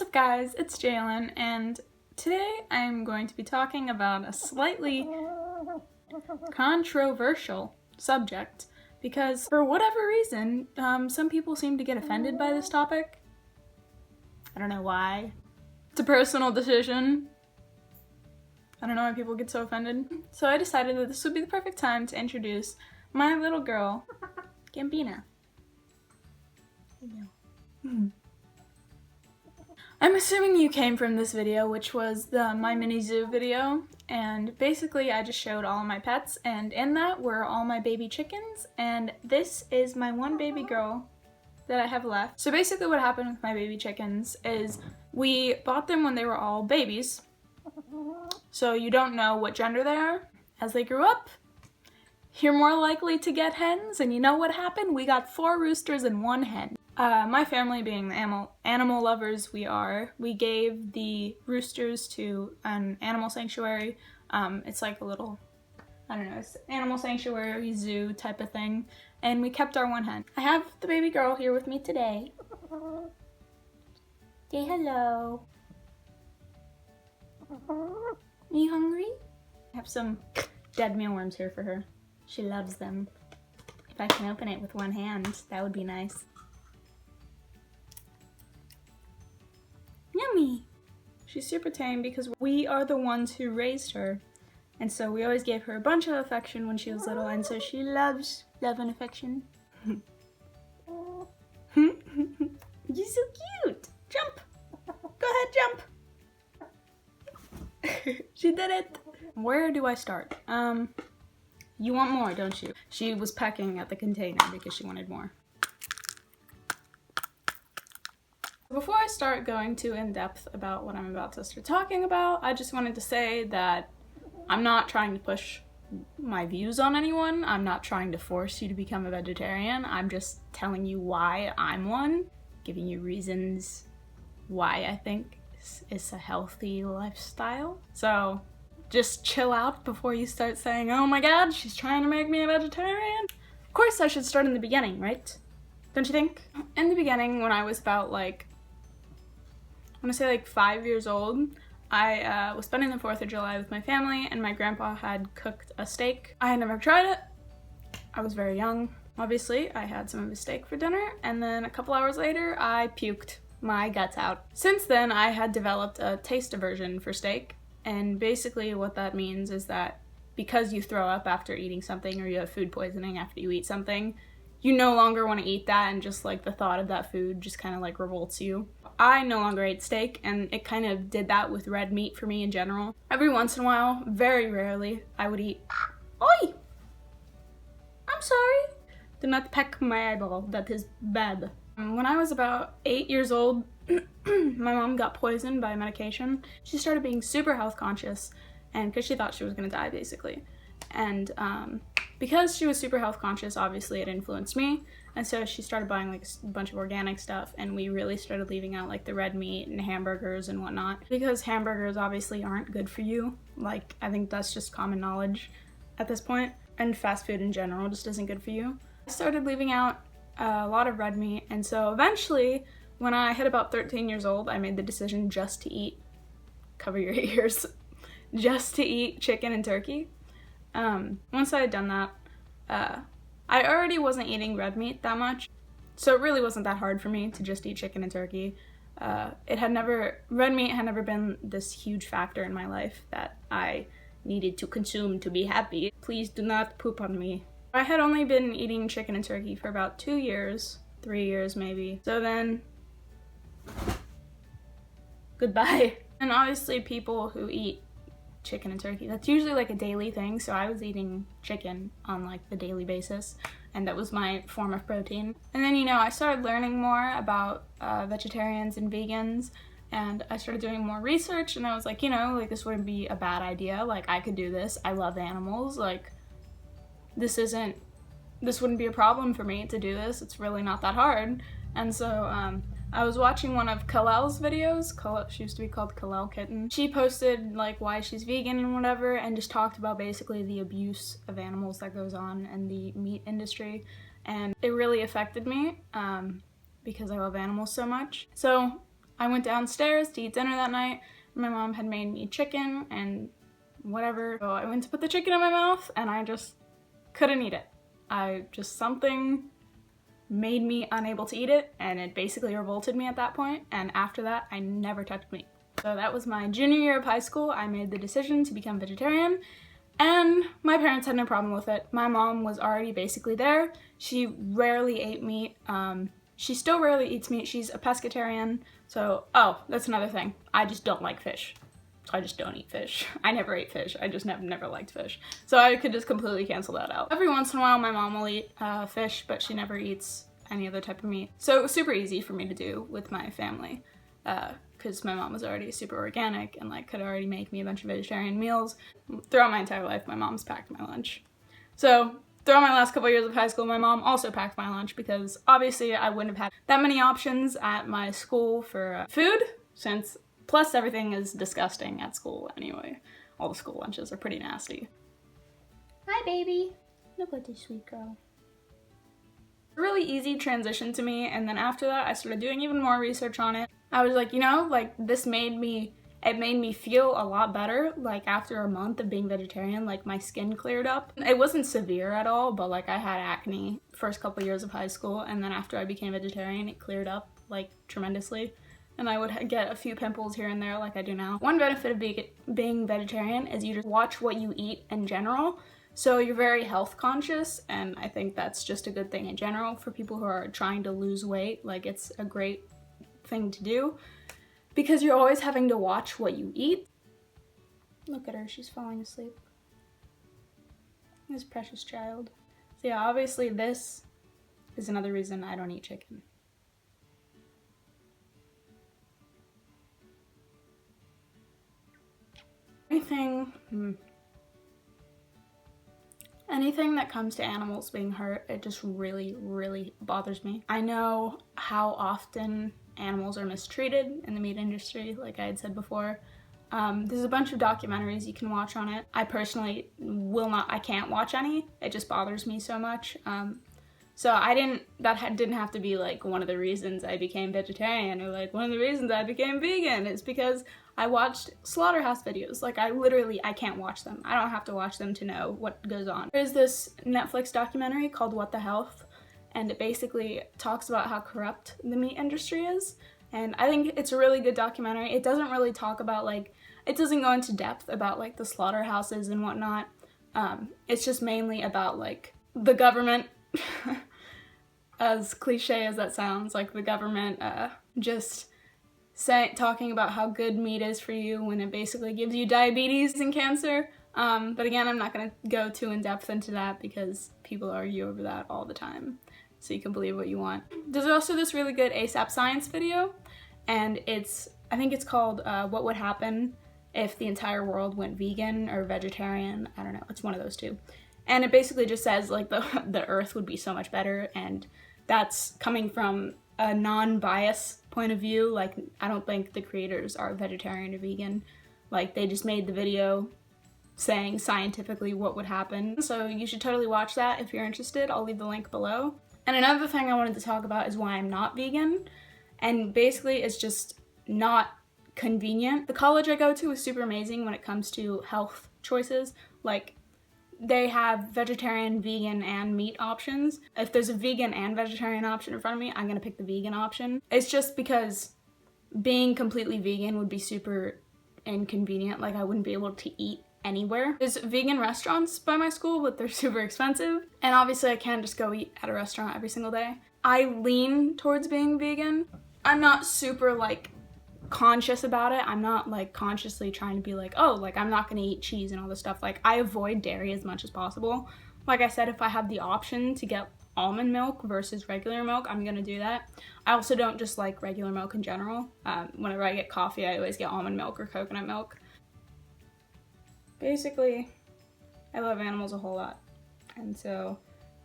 What's up guys, it's Jalen, and today I'm going to be talking about a slightly controversial subject because for whatever reason, some people seem to get offended by this topic. I don't know why. It's a personal decision. I don't know why people get so offended. So I decided that this would be the perfect time to introduce my little girl, Gambina. I'm assuming you came from this video, which was the My Mini Zoo video, and basically I just showed all my pets, and in that were all my baby chickens, and this is my one baby girl that I have left. So basically what happened with my baby chickens is we bought them when they were all babies, so you don't know what gender they are. As they grew up, you're more likely to get hens, and you know what happened? We got 4 roosters and 1 hen. My family being the animal lovers we are, we gave the roosters to an animal sanctuary. It's like a little, I don't know, it's animal sanctuary, zoo type of thing. And we kept our 1 hen. I have the baby girl here with me today. Say hello. Are you hungry? I have some dead mealworms here for her. She loves them. If I can open it with 1 hand, that would be nice. Yummy! She's super tame because we are the ones who raised her. And so we always gave her a bunch of affection when she was little, and so she loves love and affection. You're so cute! Jump! Go ahead, jump! She did it! Where do I start? You want more, don't you? She was pecking at the container because she wanted more. Before I start going too in-depth about what I'm about to start talking about, I just wanted to say that I'm not trying to push my views on anyone. I'm not trying to force you to become a vegetarian. I'm just telling you why I'm one, giving you reasons why I think it's a healthy lifestyle. So just chill out before you start saying, oh my god, she's trying to make me a vegetarian. Of course I should start in the beginning, right? Don't you think? In the beginning, when I was about I want to say like 5 years old, I was spending the 4th of July with my family, and my grandpa had cooked a steak. I had never tried it. I was very young. Obviously, I had some of his steak for dinner, and then a couple hours later, I puked my guts out. Since then, I had developed a taste aversion for steak, and basically what that means is that because you throw up after eating something or you have food poisoning after you eat something, you no longer want to eat that, and just like the thought of that food just kind of like revolts you. I no longer ate steak, and it kind of did that with red meat for me in general. Every once in a while, very rarely, I would eat. Oi! I'm sorry. Do not peck my eyeball, that is bad. When I was about 8 years old, my mom got poisoned by medication. She started being super health conscious, and because she thought she was gonna die basically. And because she was super health conscious, obviously it influenced me, and so she started buying like a bunch of organic stuff, and we really started leaving out like the red meat and hamburgers and whatnot, because hamburgers obviously aren't good for you. Like, I think that's just common knowledge at this point, and fast food in general just isn't good for you. I started leaving out a lot of red meat, and so eventually when I hit about 13 years old, I made the decision just to eat, cover your ears, just to eat chicken and turkey. Once I had done that, I already wasn't eating red meat that much, so it really wasn't that hard for me to just eat chicken and turkey. Red meat had never been this huge factor in my life that I needed to consume to be happy. Please do not poop on me. I had only been eating chicken and turkey for about 2 years, 3 years maybe. So then, goodbye. And obviously people who eat chicken and turkey, that's usually like a daily thing, so I was eating chicken on like the daily basis, and that was my form of protein. And then, you know, I started learning more about vegetarians and vegans, and I started doing more research, and I was like, you know, like this wouldn't be a bad idea, like I could do this, I love animals, like this wouldn't be a problem for me to do this, it's really not that hard. And so I was watching one of Kalel's videos. She used to be called Kalel Kitten. She posted like why she's vegan and whatever, and just talked about basically the abuse of animals that goes on in the meat industry, and it really affected me because I love animals so much. So I went downstairs to eat dinner that night. My mom had made me chicken and whatever. So I went to put the chicken in my mouth and I just couldn't eat it. Something made me unable to eat it, and it basically revolted me at that point, and after that I never touched meat. So that was my junior year of high school. I made the decision to become vegetarian, and my parents had no problem with it. My mom was already basically there. She rarely ate meat. She still rarely eats meat. She's a pescatarian. So, oh, that's another thing. I just don't like fish. I just don't eat fish. I never ate fish. I just never liked fish. So I could just completely cancel that out. Every once in a while my mom will eat fish, but she never eats any other type of meat. So it was super easy for me to do with my family, because my mom was already super organic and like could already make me a bunch of vegetarian meals. Throughout my entire life, my mom's packed my lunch. So throughout my last couple years of high school, my mom also packed my lunch because obviously I wouldn't have had that many options at my school for food, since plus everything is disgusting at school anyway. All the school lunches are pretty nasty. Hi, baby. Look at this sweet girl. A really easy transition to me, and then after that I started doing even more research on it. I was like, you know, like it made me feel a lot better. Like after a month of being vegetarian, like my skin cleared up. It wasn't severe at all, but like I had acne first couple years of high school, and then after I became vegetarian it cleared up like tremendously. And I would get a few pimples here and there like I do now. One benefit of being vegetarian is you just watch what you eat in general. So you're very health conscious, and I think that's just a good thing in general for people who are trying to lose weight. Like it's a great thing to do because you're always having to watch what you eat. Look at her, she's falling asleep. This precious child. So yeah, obviously this is another reason I don't eat chicken. Anything that comes to animals being hurt, it just really, really bothers me. I know how often animals are mistreated in the meat industry, like I had said before. There's a bunch of documentaries you can watch on it. I personally I can't watch any. It just bothers me so much. So that didn't have to be like one of the reasons I became vegetarian, or like one of the reasons I became vegan. It's because I watched slaughterhouse videos. Like I can't watch them. I don't have to watch them to know what goes on. There's this Netflix documentary called What the Health, and it basically talks about how corrupt the meat industry is. And I think it's a really good documentary. It doesn't really talk about it doesn't go into depth about like the slaughterhouses and whatnot. It's just mainly about like the government. As cliche as that sounds, like the government talking about how good meat is for you when it basically gives you diabetes and cancer. But again, I'm not going to go too in depth into that because people argue over that all the time. So you can believe what you want. There's also this really good ASAP Science video, and I think it's called What Would Happen If the Entire World Went Vegan or Vegetarian. I don't know, it's one of those two. And it basically just says like the earth would be so much better, and that's coming from a non-biased point of view. Like I don't think the creators are vegetarian or vegan. Like they just made the video saying scientifically what would happen. So you should totally watch that if you're interested. I'll leave the link below. And another thing I wanted to talk about is why I'm not vegan. And basically it's just not convenient. The college I go to is super amazing when it comes to health choices. Like they have vegetarian, vegan, and meat options. If there's a vegan and vegetarian option in front of me, I'm gonna pick the vegan option. It's just because being completely vegan would be super inconvenient. Like I wouldn't be able to eat anywhere. There's vegan restaurants by my school, but they're super expensive. And obviously I can't just go eat at a restaurant every single day. I lean towards being vegan. I'm not super like conscious about it. I'm not like consciously trying to be like, oh, like I'm not gonna eat cheese and all this stuff. Like I avoid dairy as much as possible. Like I said, if I have the option to get almond milk versus regular milk, I'm gonna do that. I also don't just like regular milk in general. Whenever I get coffee, I always get almond milk or coconut milk. Basically, I love animals a whole lot, and so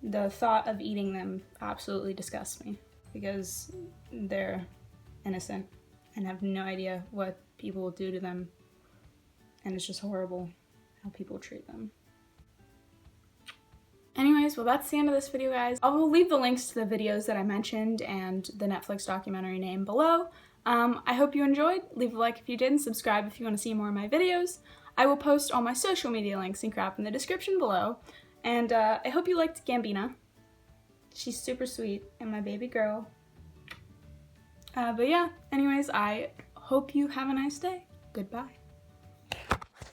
the thought of eating them absolutely disgusts me because they're innocent and have no idea what people will do to them, and it's just horrible how people treat them. Anyways, well that's the end of this video, guys. I will leave the links to the videos that I mentioned and the Netflix documentary name below. I hope you enjoyed. Leave a like if you did and subscribe if you want to see more of my videos. I will post all my social media links and crap in the description below. And I hope you liked Gambina. She's super sweet and my baby girl. But yeah, anyways, I hope you have a nice day. Goodbye.